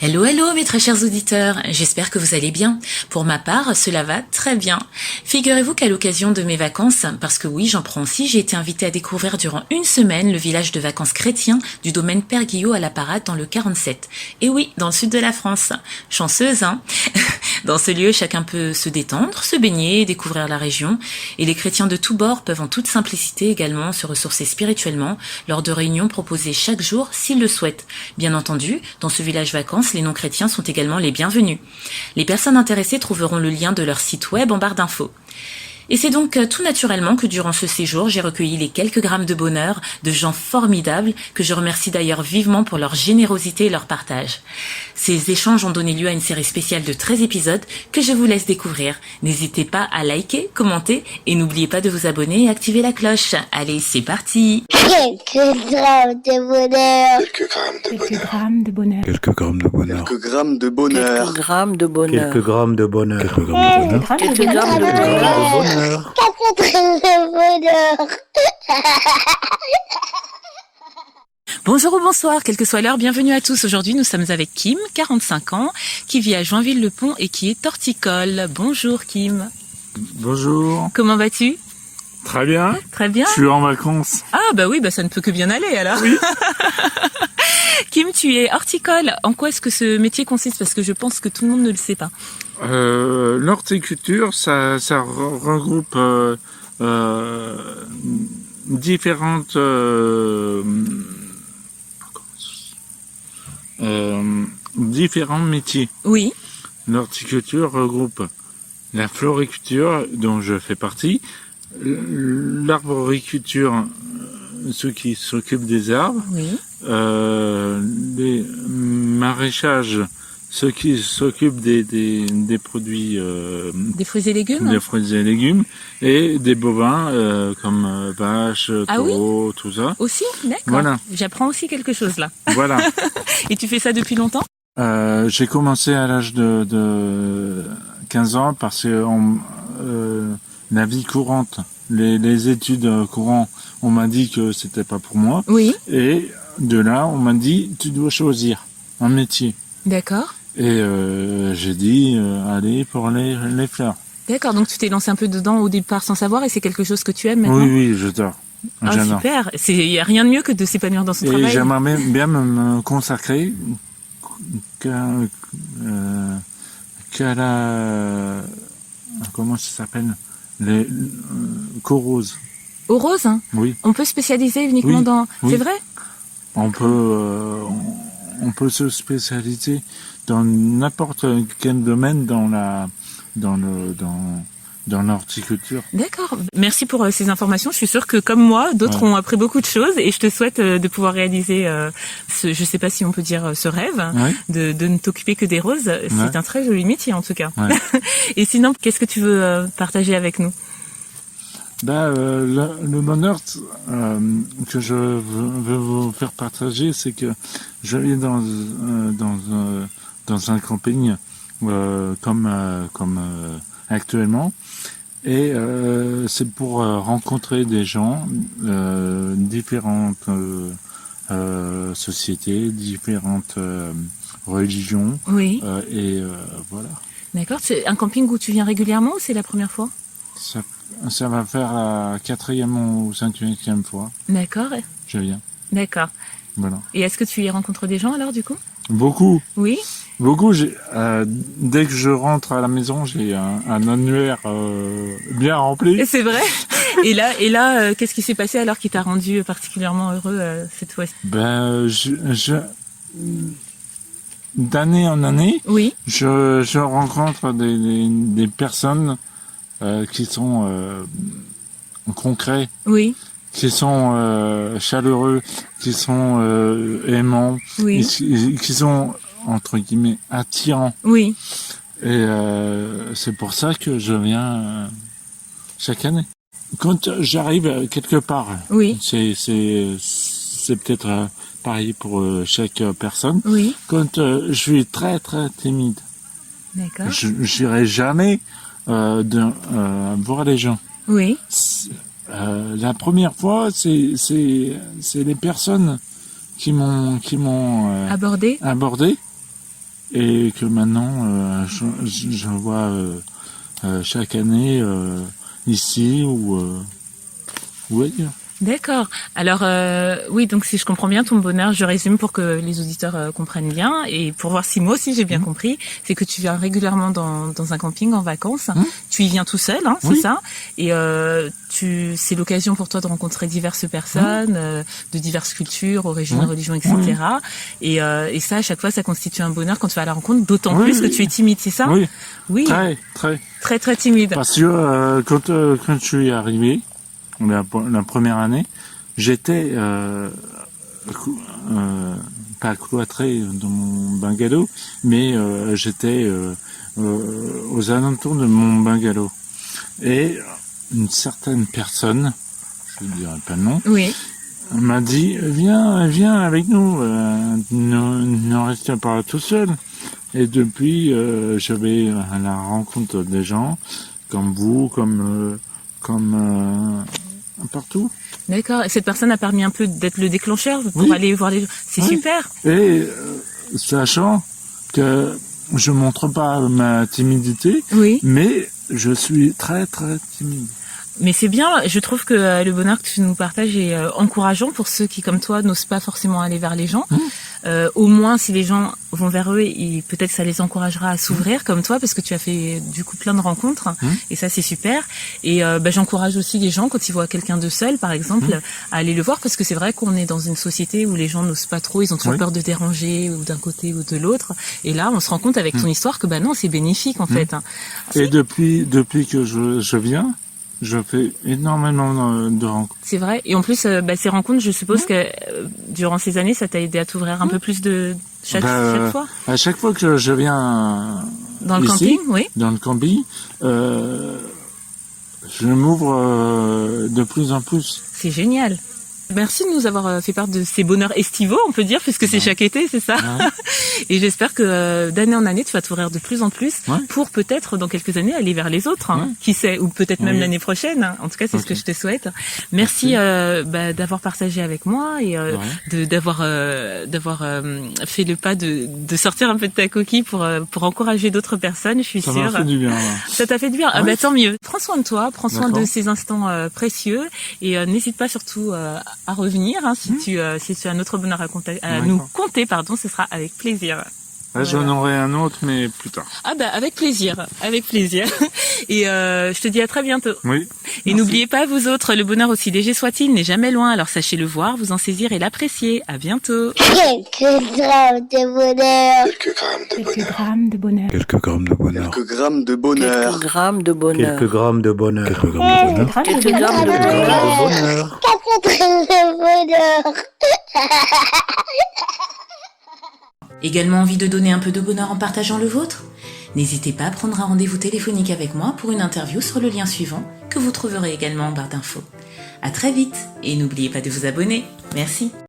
Hello, hello mes très chers auditeurs, j'espère que vous allez bien. Pour ma part, cela va très bien. Figurez-vous qu'à l'occasion de mes vacances, parce que oui, j'en prends aussi, j'ai été invitée à découvrir durant une semaine le village de vacances chrétien du domaine Père Guillot à la Parade dans le 47. Et oui, dans le sud de la France. Chanceuse, hein. Dans ce lieu, chacun peut se détendre, se baigner, découvrir la région. Et les chrétiens de tous bords peuvent en toute simplicité également se ressourcer spirituellement lors de réunions proposées chaque jour s'ils le souhaitent. Bien entendu, dans ce village vacances, les non-chrétiens sont également les bienvenus. Les personnes intéressées trouveront le lien de leur site web en barre d'infos. Et c'est donc tout naturellement que durant ce séjour, j'ai recueilli les quelques grammes de bonheur de gens formidables que je remercie d'ailleurs vivement pour leur générosité et leur partage. Ces échanges ont donné lieu à une série spéciale de 13 épisodes que je vous laisse découvrir. N'hésitez pas à liker, commenter et n'oubliez pas de vous abonner et activer la cloche. Allez, c'est parti! Quelques grammes de bonheur. Quelques grammes de bonheur. Quelques grammes de bonheur. Quelques grammes de bonheur. Quelques grammes de bonheur. Quelques grammes de bonheur. Quelques grammes de bonheur. Quelques grammes de bonheur. 4 grammes de bonheur. Bonjour ou bonsoir, quelle que soit l'heure, bienvenue à tous. Aujourd'hui, nous sommes avec Kim, 45 ans, qui vit à Joinville-le-Pont et qui est horticole. Bonjour Kim. Bonjour. Comment vas-tu? Très bien. Très bien. Je suis en vacances. Ah bah oui, bah ça ne peut que bien aller alors. Oui. Kim, tu es horticole. En quoi est-ce que ce métier consiste? Parce que je pense que tout le monde ne le sait pas. L'horticulture, ça regroupe différentes différents métiers. Oui. L'horticulture regroupe la floriculture, dont je fais partie, l'arboriculture, ceux qui s'occupent des arbres, Oui. les maraîchages, ceux qui s'occupent des produits, Des fruits et légumes? des fruits et légumes, et des bovins comme vaches, taureaux, tout ça. Aussi? D'accord. Voilà. J'apprends aussi quelque chose là. Voilà. Et tu fais ça depuis longtemps? J'ai commencé à l'âge de 15 ans parce que la vie courante, les études courantes, on m'a dit que c'était pas pour moi. Oui. Et de là, on m'a dit, tu dois choisir un métier. D'accord. Et j'ai dit, allez pour les fleurs. D'accord, donc tu t'es lancé un peu dedans au départ sans savoir et c'est quelque chose que tu aimes maintenant? Oui, j'adore. Ah, J'adore. super. Il n'y a rien de mieux que de s'épanouir dans son Et travail. j'aimerais bien me consacrer qu'à la... Comment ça s'appelle? Les co-roses. Au rose, hein? Oui. On peut spécialiser uniquement Oui, dans... oui. C'est vrai? On peut se spécialiser dans n'importe quel domaine dans l'horticulture. D'accord. Merci pour ces informations. Je suis sûre que comme moi, d'autres ont appris beaucoup de choses et je te souhaite de pouvoir réaliser je sais pas si on peut dire ce rêve, Oui. de ne t'occuper que des roses. C'est un très joli métier en tout cas. Ouais. Et sinon, qu'est-ce que tu veux partager avec nous? Le bonheur que je veux vous faire partager, c'est que je vis dans un camping comme actuellement, et c'est pour rencontrer des gens, différentes sociétés, différentes religions, Oui. et voilà. D'accord. C'est un camping où tu viens régulièrement ou c'est la première fois? Ça va faire la 4e ou 5e fois. D'accord. Je viens. D'accord. Voilà. Et est-ce que tu y rencontres des gens alors du coup? Beaucoup. Oui. Beaucoup. Dès que je rentre à la maison, j'ai un annuaire bien rempli. Et c'est vrai. Et là, qu'est-ce qui s'est passé alors qui t'a rendu particulièrement heureux cette fois-ci? D'année en année, Oui. je rencontre des personnes qui sont concrets, Oui. qui sont chaleureux, qui sont aimants, Oui. qui sont entre guillemets attirants. Oui. Et c'est pour ça que je viens chaque année. Quand j'arrive quelque part, Oui. c'est peut-être pareil pour chaque personne. Oui. Quand je suis très très timide, D'accord. je n'irai jamais voir les gens. Oui. La première fois, c'est les personnes qui m'ont Abordé. abordé, et que maintenant je vois chaque année ici ou ailleurs. D'accord. Alors oui, donc si je comprends bien ton bonheur, je résume pour que les auditeurs comprennent bien et pour voir si moi aussi j'ai bien compris, c'est que tu viens régulièrement dans un camping en vacances. Tu y viens tout seul, hein, c'est ça. Et c'est l'occasion pour toi de rencontrer diverses personnes, de diverses cultures, origines, religions, etc. Et ça, à chaque fois, ça constitue un bonheur quand tu vas à la rencontre, d'autant plus que tu es timide, c'est ça? Oui. Très timide. Parce que quand je suis arrivé, la première année, j'étais pas cloîtré dans mon bungalow, mais j'étais aux alentours de mon bungalow. Et une certaine personne, je ne dirai pas le nom, m'a dit viens avec nous, ne reste pas tout seul. Et depuis, je vais à la rencontre des gens comme vous, comme partout. D'accord. Et cette personne a permis un peu d'être le déclencheur pour aller voir les gens. C'est super. Et sachant que je montre pas ma timidité, mais je suis très timide. Mais c'est bien, je trouve que le bonheur que tu nous partages est encourageant pour ceux qui, comme toi, n'osent pas forcément aller vers les gens. Au moins, si les gens vont vers eux, et peut-être ça les encouragera à s'ouvrir comme toi, parce que tu as fait du coup plein de rencontres, et ça c'est super. Et j'encourage aussi les gens, quand ils voient quelqu'un de seul, par exemple, à aller le voir, parce que c'est vrai qu'on est dans une société où les gens n'osent pas trop, ils ont toujours peur de déranger, ou d'un côté ou de l'autre. Et là, on se rend compte avec ton histoire que non, c'est bénéfique en fait. Et depuis que je viens, je fais énormément de rencontres. C'est vrai. Et en plus, ces rencontres, je suppose que durant ces années, ça t'a aidé à t'ouvrir un peu plus de chaque fois. À chaque fois que je viens dans le ici, camping, dans le camping, je m'ouvre de plus en plus. C'est génial. Merci de nous avoir fait part de ces bonheurs estivaux, on peut dire, puisque c'est chaque été, c'est ça. Et j'espère que d'année en année, tu vas t'ouvrir de plus en plus pour peut-être, dans quelques années, aller vers les autres, qui sait, ou peut-être même l'année prochaine. En tout cas, c'est ce que je te souhaite. Merci d'avoir partagé avec moi et d'avoir fait le pas de sortir un peu de ta coquille pour encourager d'autres personnes, je suis sûre. Ça m'a fait du bien. Ça t'a fait du bien. Tant mieux. Prends soin de toi, prends soin de ces instants précieux et n'hésite pas surtout à revenir si tu as un autre bonheur à nous conter, ce sera avec plaisir. J'en aurai un autre, mais plus tard. Avec plaisir. Et je te dis à très bientôt. Oui. Et n'oubliez pas, vous autres, le bonheur aussi léger soit-il n'est jamais loin, alors sachez le voir, vous en saisir et l'apprécier. À bientôt. Quelques grammes de bonheur. Quelques grammes de bonheur. Quelques grammes de bonheur. Quelques grammes de bonheur. Quelques grammes de bonheur. Quelques grammes de bonheur. Quelques grammes de bonheur. 4 grammes de bonheur. Également envie de donner un peu de bonheur en partageant le vôtre ? N'hésitez pas à prendre un rendez-vous téléphonique avec moi pour une interview sur le lien suivant que vous trouverez également en barre d'infos. À très vite et n'oubliez pas de vous abonner. Merci.